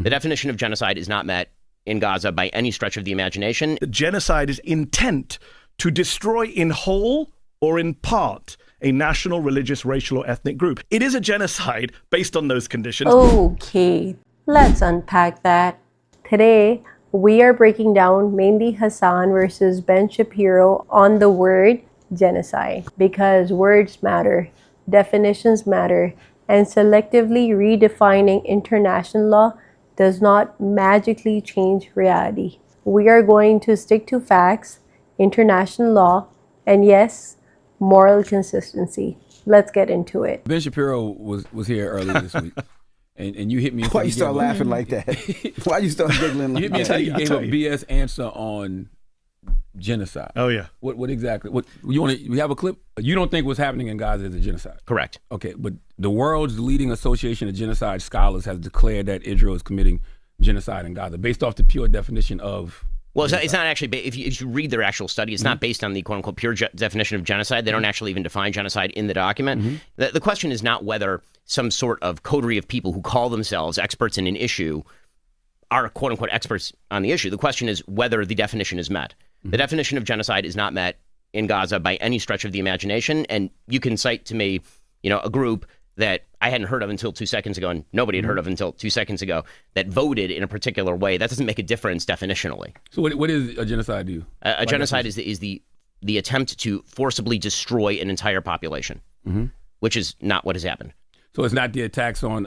The definition of genocide is not met in Gaza by any stretch of the imagination. Genocide is intent to destroy in whole or in part a national, religious, racial, or ethnic group. It is a genocide based on those conditions. Okay, let's unpack that. Today, we are breaking down Mehdi Hasan versus Ben Shapiro on the word genocide, because words matter, definitions matter, and selectively redefining international law does not magically change reality. We are going to stick to facts, international law, and yes, moral consistency. Let's get into it. Ben Shapiro was here earlier this week, and you hit me. Why you start laughing like that? Why you start giggling like that? You gave a BS answer on genocide. Oh yeah. What exactly? What you want to? We have a clip. You don't think what's happening in Gaza is a genocide? Correct. Okay, but the world's leading association of genocide scholars has declared that Israel is committing genocide in Gaza based off the pure definition of. Well, it's not actually, if you read their actual study, it's not based on the quote-unquote pure definition of genocide. They don't actually even define genocide in the document. The question is not whether some sort of coterie of people who call themselves experts in an issue are quote-unquote experts on the issue. The question is whether the definition is met. The definition of genocide is not met in Gaza by any stretch of the imagination, and you can cite to me, a group that I hadn't heard of until 2 seconds ago, and nobody had heard of until 2 seconds ago, that voted in a particular way. That doesn't make a difference definitionally. So what is a genocide to you? A genocide is the attempt to forcibly destroy an entire population, which is not what has happened. So it's not the attacks on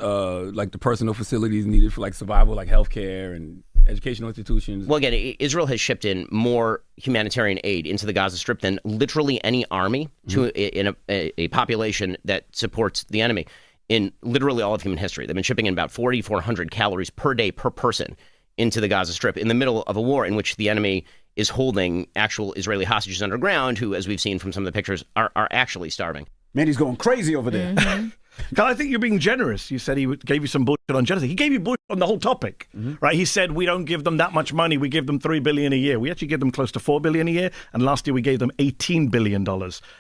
like the personal facilities needed for like survival, like healthcare and educational institutions. Well, again, Israel has shipped in more humanitarian aid into the Gaza Strip than literally any army to in a population that supports the enemy in literally all of human history. They've been shipping in about 4,400 calories per day per person into the Gaza Strip in the middle of a war in which the enemy is holding actual Israeli hostages underground who, as we've seen from some of the pictures, are actually starving. Man, he's going crazy over there. Carl, I think you're being generous. You said he gave you some bullshit on genocide. He gave you bullshit on the whole topic, right? He said we don't give them that much money. We give them $3 billion a year. We actually give them close to $4 billion a year. And last year we gave them $18 billion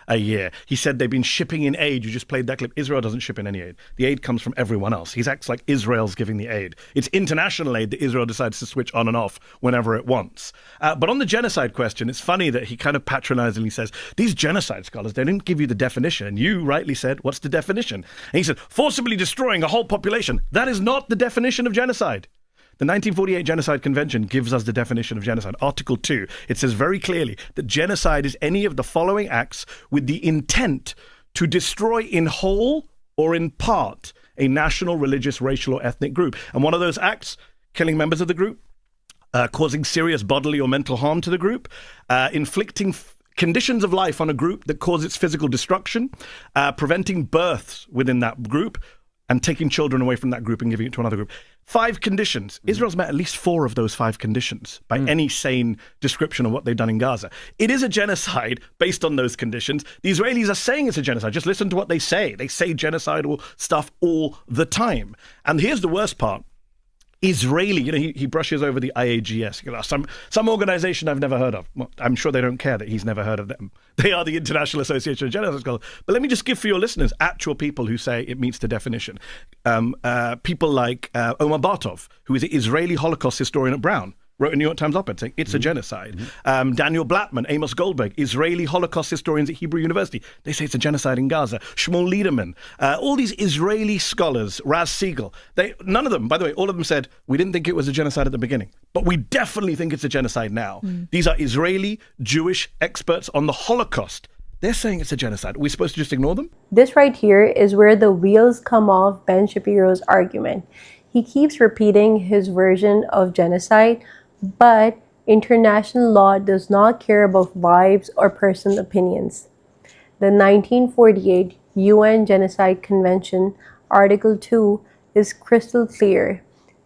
a year. He said they've been shipping in aid. You just played that clip. Israel doesn't ship in any aid. The aid comes from everyone else. He acts like Israel's giving the aid. It's international aid that Israel decides to switch on and off whenever it wants. But on the genocide question, it's funny that he kind of patronizingly says, these genocide scholars, they didn't give you the definition. And you rightly said, what's the definition? And he said, forcibly destroying a whole population. That is not the definition of genocide. The 1948 Genocide Convention gives us the definition of genocide. Article 2, it says very clearly that genocide is any of the following acts with the intent to destroy in whole or in part a national, religious, racial, or ethnic group. And one of those acts, killing members of the group, causing serious bodily or mental harm to the group, inflicting conditions of life on a group that cause its physical destruction, preventing births within that group, and taking children away from that group and giving it to another group. 5 conditions. Israel's met at least 4 of those 5 conditions by any sane description of what they've done in Gaza. It is a genocide based on those conditions. The Israelis are saying it's a genocide. Just listen to what they say. They say genocidal stuff all the time. And here's the worst part. Israeli, he brushes over the IAGS, some organization I've never heard of. Well, I'm sure they don't care that he's never heard of them. They are the International Association of Genocide Scholars. But let me just give for your listeners actual people who say it meets the definition. People like Omar Bartov, who is an Israeli Holocaust historian at Brown, wrote a New York Times op-ed saying it's a genocide. Daniel Blattman, Amos Goldberg, Israeli Holocaust historians at Hebrew University. They say it's a genocide in Gaza. Shmuel Liederman, all these Israeli scholars, Raz Siegel, none of them, by the way, all of them said, we didn't think it was a genocide at the beginning, but we definitely think it's a genocide now. These are Israeli Jewish experts on the Holocaust. They're saying it's a genocide. Are we supposed to just ignore them? This right here is where the wheels come off Ben Shapiro's argument. He keeps repeating his version of genocide, but international law does not care about vibes or personal opinions. The 1948 UN Genocide Convention, Article 2, is crystal clear.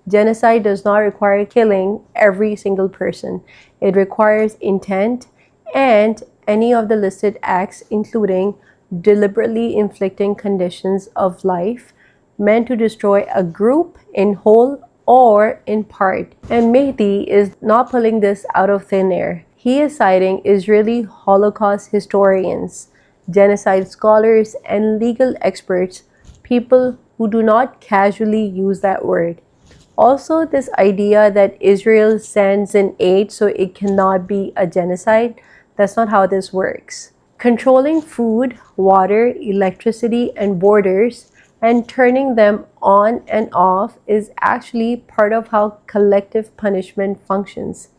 Genocide does not require killing every single person. It requires intent and any of the listed acts, including deliberately inflicting conditions of life meant to destroy a group in whole or in part. And Mehdi is not pulling this out of thin air. He is citing Israeli Holocaust historians, genocide scholars, and legal experts, people who do not casually use that word. Also, this idea that Israel sends in aid so it cannot be a genocide, that's not how this works. Controlling food, water, electricity, and borders, and turning them on and off is actually part of how collective punishment functions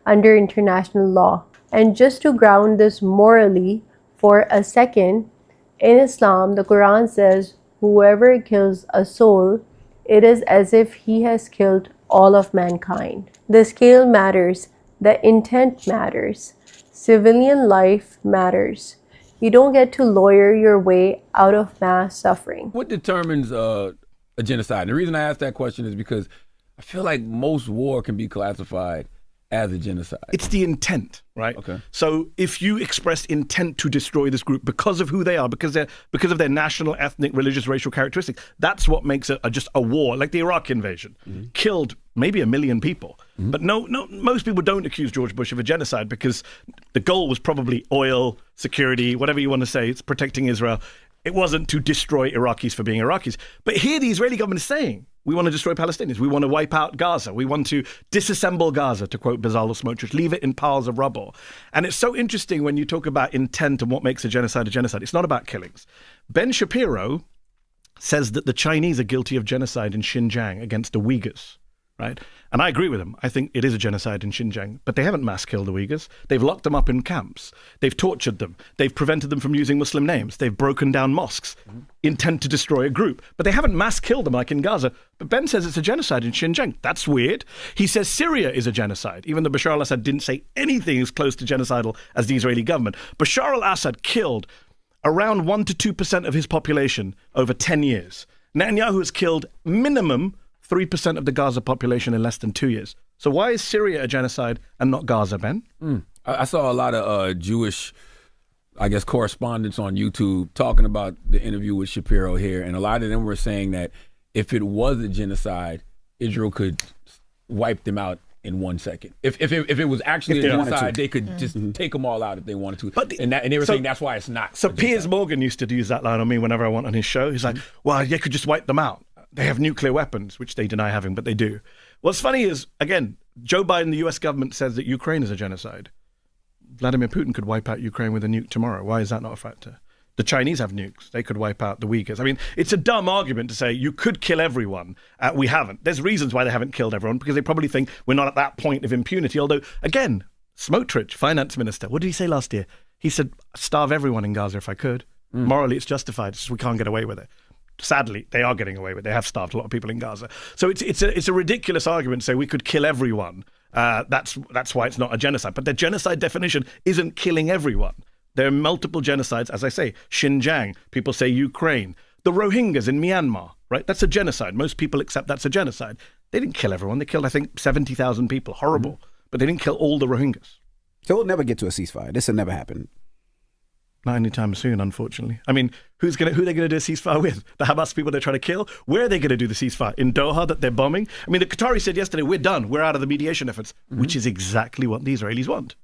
under international law. And just to ground this morally for a second, in Islam, the Quran says, whoever kills a soul, it is as if he has killed all of mankind. The scale matters, the intent matters, civilian life matters. You don't get to lawyer your way out of mass suffering. What determines a genocide? And the reason I ask that question is because I feel like most war can be classified as a genocide. It's the intent, right? Okay. So if you express intent to destroy this group because of who they are, because of their national, ethnic, religious, racial characteristics, that's what makes it just a war. Like the Iraq invasion, killed maybe 1 million people. But no, most people don't accuse George Bush of a genocide because the goal was probably oil, security, whatever you want to say. It's protecting Israel. It wasn't to destroy Iraqis for being Iraqis. But here the Israeli government is saying, we want to destroy Palestinians. We want to wipe out Gaza. We want to disassemble Gaza, to quote Bezalel Smotrich, leave it in piles of rubble. And it's so interesting when you talk about intent and what makes a genocide a genocide. It's not about killings. Ben Shapiro says that the Chinese are guilty of genocide in Xinjiang against the Uyghurs, right? And I agree with him. I think it is a genocide in Xinjiang, but they haven't mass killed the Uyghurs. They've locked them up in camps. They've tortured them. They've prevented them from using Muslim names. They've broken down mosques, intent to destroy a group. But they haven't mass killed them like in Gaza. But Ben says it's a genocide in Xinjiang. That's weird. He says Syria is a genocide, even though Bashar al-Assad didn't say anything as close to genocidal as the Israeli government. Bashar al-Assad killed around 1 to 2% of his population over 10 years. Netanyahu has killed minimum 3% of the Gaza population in less than 2 years. So why is Syria a genocide and not Gaza, Ben? I saw a lot of Jewish, I guess, correspondents on YouTube talking about the interview with Shapiro here, and a lot of them were saying that if it was a genocide, Israel could wipe them out in 1 second. If it was actually a genocide, they could just take them all out if they wanted to. And they were saying that's why it's not. So Piers Morgan used to use that line on me whenever I went on his show. He's like, well, they could just wipe them out. They have nuclear weapons, which they deny having, but they do. What's funny is, again, Joe Biden, the US government, says that Ukraine is a genocide. Vladimir Putin could wipe out Ukraine with a nuke tomorrow. Why is that not a factor? The Chinese have nukes. They could wipe out the Uyghurs. I mean, it's a dumb argument to say you could kill everyone. We haven't. There's reasons why they haven't killed everyone, because they probably think we're not at that point of impunity. Although, again, Smotrich, finance minister, what did he say last year? He said, starve everyone in Gaza if I could. Morally, it's justified. It's just we can't get away with it. Sadly, they are getting away with it. They have starved a lot of people in Gaza. So it's a ridiculous argument to say we could kill everyone. That's why it's not a genocide. But the genocide definition isn't killing everyone. There are multiple genocides, as I say, Xinjiang, people say Ukraine, the Rohingyas in Myanmar, right? That's a genocide. Most people accept that's a genocide. They didn't kill everyone. They killed, I think, 70,000 people. Horrible. But they didn't kill all the Rohingyas. So we'll never get to a ceasefire. This will never happen. Not anytime soon, unfortunately. I mean, who are they going to do a ceasefire with? The Hamas people they're trying to kill? Where are they going to do the ceasefire? In Doha that they're bombing? I mean, the Qataris said yesterday, we're done. We're out of the mediation efforts, which is exactly what the Israelis want.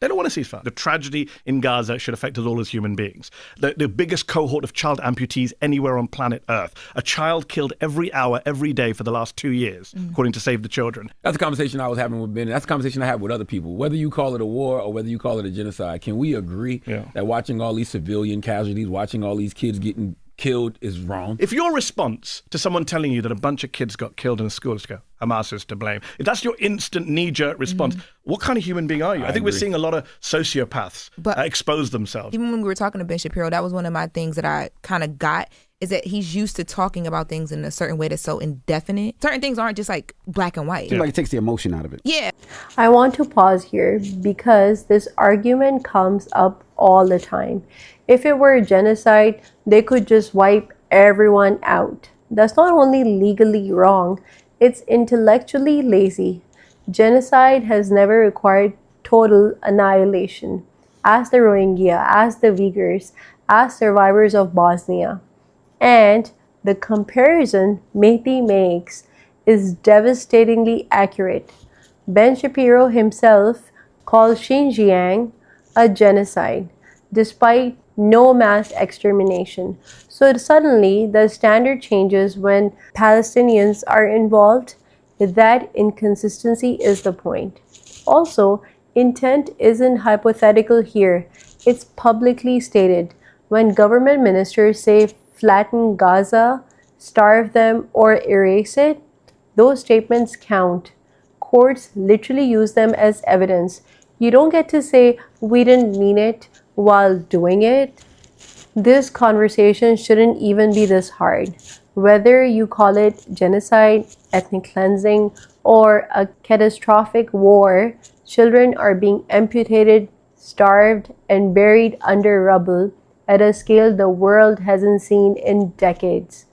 They don't want a ceasefire. The tragedy in Gaza should affect us all as human beings. The biggest cohort of child amputees anywhere on planet Earth. A child killed every hour, every day for the last 2 years, according to Save the Children. That's a conversation I was having with Ben. That's a conversation I have with other people. Whether you call it a war or whether you call it a genocide, can we agree that watching all these civilian casualties, watching all these kids getting killed is wrong? If your response to someone telling you that a bunch of kids got killed in a school is to go, Hamas is to blame, if that's your instant knee-jerk response, what kind of human being are you? I think we're seeing a lot of sociopaths expose themselves. Even when we were talking to Ben Shapiro, that was one of my things that I kind of got, is that he's used to talking about things in a certain way that's so indefinite. Certain things aren't just like black and white. Seems like it takes the emotion out of it. Yeah. I want to pause here because this argument comes up all the time. If it were a genocide, they could just wipe everyone out. That's not only legally wrong, it's intellectually lazy. Genocide has never required total annihilation. Ask the Rohingya, ask the Uyghurs, ask survivors of Bosnia. And the comparison Mehdi makes is devastatingly accurate. Ben Shapiro himself calls Xinjiang a genocide, despite no mass extermination. So suddenly the standard changes when Palestinians are involved, That inconsistency is the point. Also, intent isn't hypothetical here, it's publicly stated. When government ministers say flatten Gaza, starve them, or erase it, those statements count. Courts literally use them as evidence. You don't get to say, we didn't mean it, while doing it. This conversation shouldn't even be this hard. Whether you call it genocide, ethnic cleansing, or a catastrophic war, children are being amputated, starved, and buried under rubble at a scale the world hasn't seen in decades.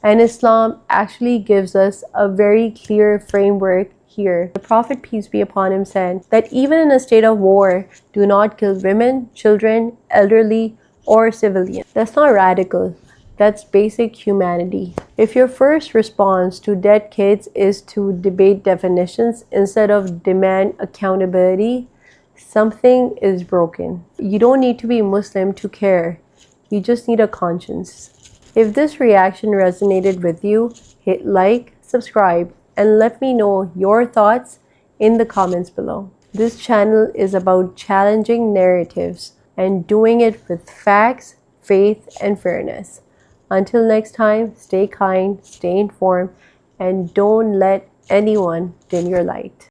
And Islam actually gives us a very clear framework here. The Prophet, peace be upon him, said that even in a state of war, do not kill women, children, elderly, or civilians. That's not radical. That's basic humanity. If your first response to dead kids is to debate definitions instead of demand accountability, something is broken. You don't need to be Muslim to care. You just need a conscience. If this reaction resonated with you, hit like, subscribe, and let me know your thoughts in the comments below. This channel is about challenging narratives and doing it with facts, faith, and fairness. Until next time, stay kind, stay informed, and don't let anyone dim your light.